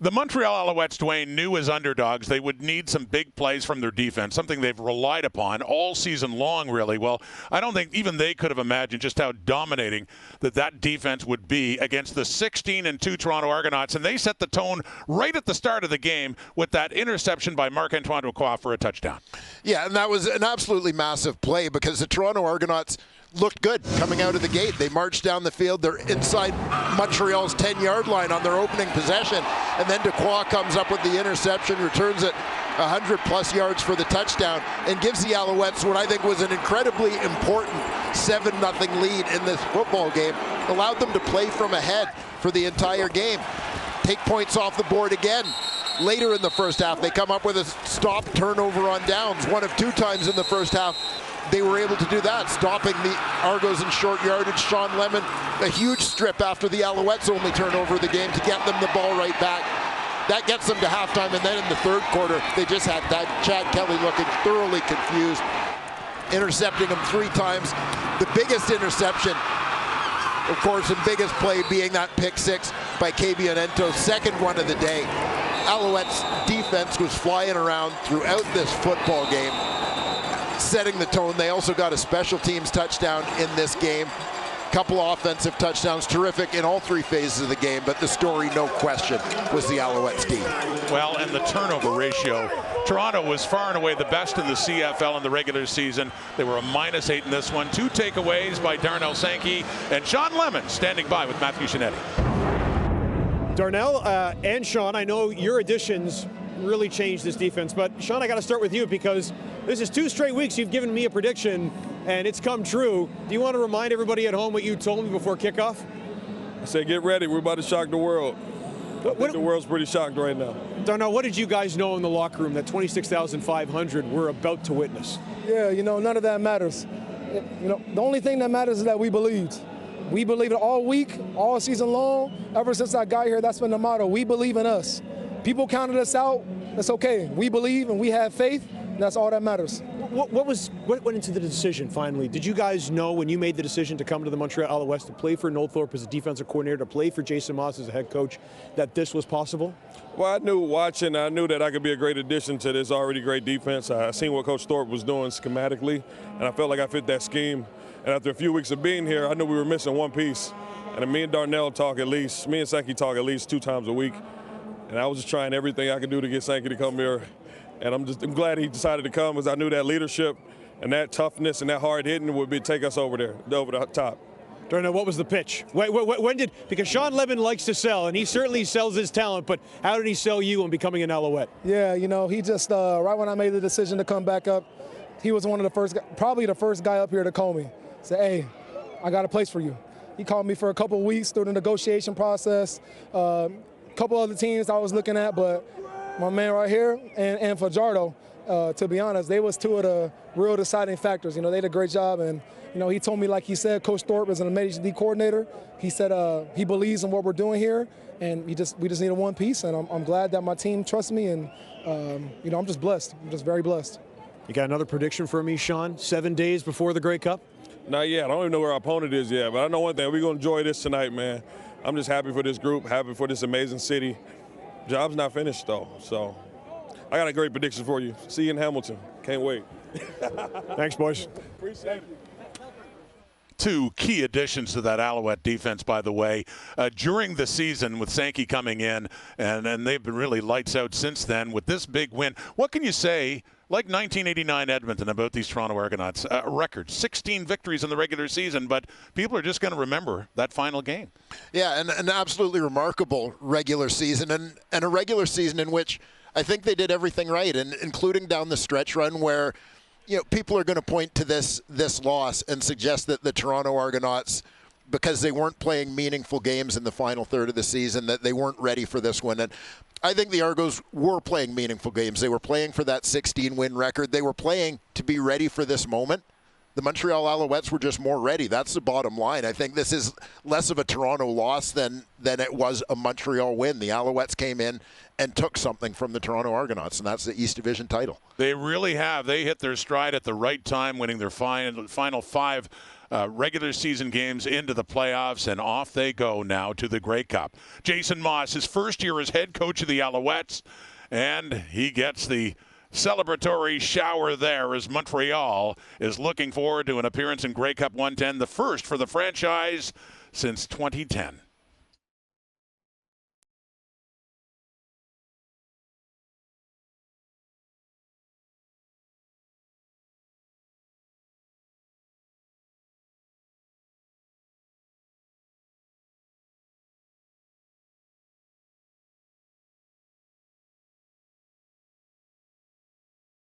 The Montreal Alouettes, Duane, knew as underdogs they would need some big plays from their defense, something they've relied upon all season long, really. Well, I don't think even they could have imagined just how dominating that defense would be against the 16-2 Toronto Argonauts, and they set the tone right at the start of the game with that interception by Marc-Antoine Dequoy for a touchdown. Yeah, and that was an absolutely massive play because the Toronto Argonauts looked good coming out of the gate. They marched down the field. They're inside Montreal's 10-yard line on their opening possession. And then Dequoy comes up with the interception, returns it 100-plus yards for the touchdown, and gives the Alouettes what I think was an incredibly important 7-0 lead in this football game. Allowed them to play from ahead for the entire game. Take points off the board again. Later in the first half, they come up with a stop turnover on downs. One of 2 times in the first half, they were able to do that, stopping the Argos in short yardage. Sean Lemon, a huge strip after the Alouettes only turnover of the game to get them the ball right back. That gets them to halftime, and then in the third quarter, they just had that Chad Kelly looking thoroughly confused, intercepting him 3 times. The biggest interception, of course, and biggest play being that pick 6 by Kabianento's second one of the day. Alouettes defense was flying around throughout this football game, setting the tone. They also got a special teams touchdown in this game. Couple offensive touchdowns, terrific in all 3 phases of the game, but the story, no question, was the Alouettes D. Well, and the turnover ratio. Toronto was far and away the best in the CFL in the regular season. They were a -8 in this one. 2 takeaways by Darnell Sankey and Sean Lemon standing by with Matthew Shinetti. Darnell and Sean, I know your additions really changed this defense, but Sean, I got to start with you because this is 2 straight weeks you've given me a prediction and it's come true. Do you want to remind everybody at home what you told me before kickoff? I said, get ready. We're about to shock the world. I think the world's pretty shocked right now. Darnell, what did you guys know in the locker room that 26,500 were about to witness? Yeah, none of that matters. The only thing that matters is that we believed. We believed all week, all season long. Ever since I got here, that's been the motto. We believe in us. People counted us out. That's okay. We believe and we have faith. And that's all that matters. What went into the decision finally? Did you guys know when you made the decision to come to the Montreal Alouettes to play for Noldthorpe as a defensive coordinator, to play for Jason Moss as a head coach, that this was possible? Well, I knew that I could be a great addition to this already great defense. I seen what Coach Thorpe was doing schematically, and I felt like I fit that scheme. And after a few weeks of being here, I knew we were missing one piece. And me and Darnell me and Sankey talk at least 2 times a week. And I was just trying everything I could do to get Sankey to come here. And I'm glad he decided to come because I knew that leadership and that toughness and that hard hitting would take us over the top. Darnell, what was the pitch? Because Sean Lemon likes to sell, and he certainly sells his talent, but how did he sell you on becoming an Alouette? Yeah, he just, right when I made the decision to come back up, he was one of the first, probably the first guy up here to call me. Say, hey, I got a place for you. He called me for a couple of weeks through the negotiation process. A couple other teams I was looking at, but my man right here and Fajardo, to be honest, they was 2 of the real deciding factors. They did a great job, and he told me, like he said, Coach Thorpe is an amazing D coordinator. He said he believes in what we're doing here, and we just needed one piece, and I'm glad that my team trusts me, and I'm just blessed. I'm just very blessed. You got another prediction for me, Sean? 7 days before the Grey Cup? Not yet. I don't even know where our opponent is yet, but I know one thing. We're going to enjoy this tonight, man. I'm just happy for this group, happy for this amazing city. Job's not finished, though, so I got a great prediction for you. See you in Hamilton. Can't wait. Thanks, boys. Appreciate it. 2 key additions to that Alouette defense, by the way, during the season with Sankey coming in, and they've been really lights out since then with this big win. What can you say, like 1989 Edmonton, about these Toronto Argonauts? Record, 16 victories in the regular season, but people are just going to remember that final game. Yeah, and an absolutely remarkable regular season, and a regular season in which I think they did everything right, and including down the stretch run where people are going to point to this loss and suggest that the Toronto Argonauts, because they weren't playing meaningful games in the final third of the season, that they weren't ready for this one. And I think the Argos were playing meaningful games. They were playing for that 16-win record. They were playing to be ready for this moment. The Montreal Alouettes were just more ready. That's the bottom line. I think this is less of a Toronto loss than it was a Montreal win. The Alouettes came in and took something from the Toronto Argonauts, and that's the East Division title. They really have. They hit their stride at the right time, winning their final 5 regular season games into the playoffs, and off they go now to the Grey Cup. Jason Moss, his first year as head coach of the Alouettes, and he gets the celebratory shower there as Montreal is looking forward to an appearance in Grey Cup 110, the first for the franchise since 2010.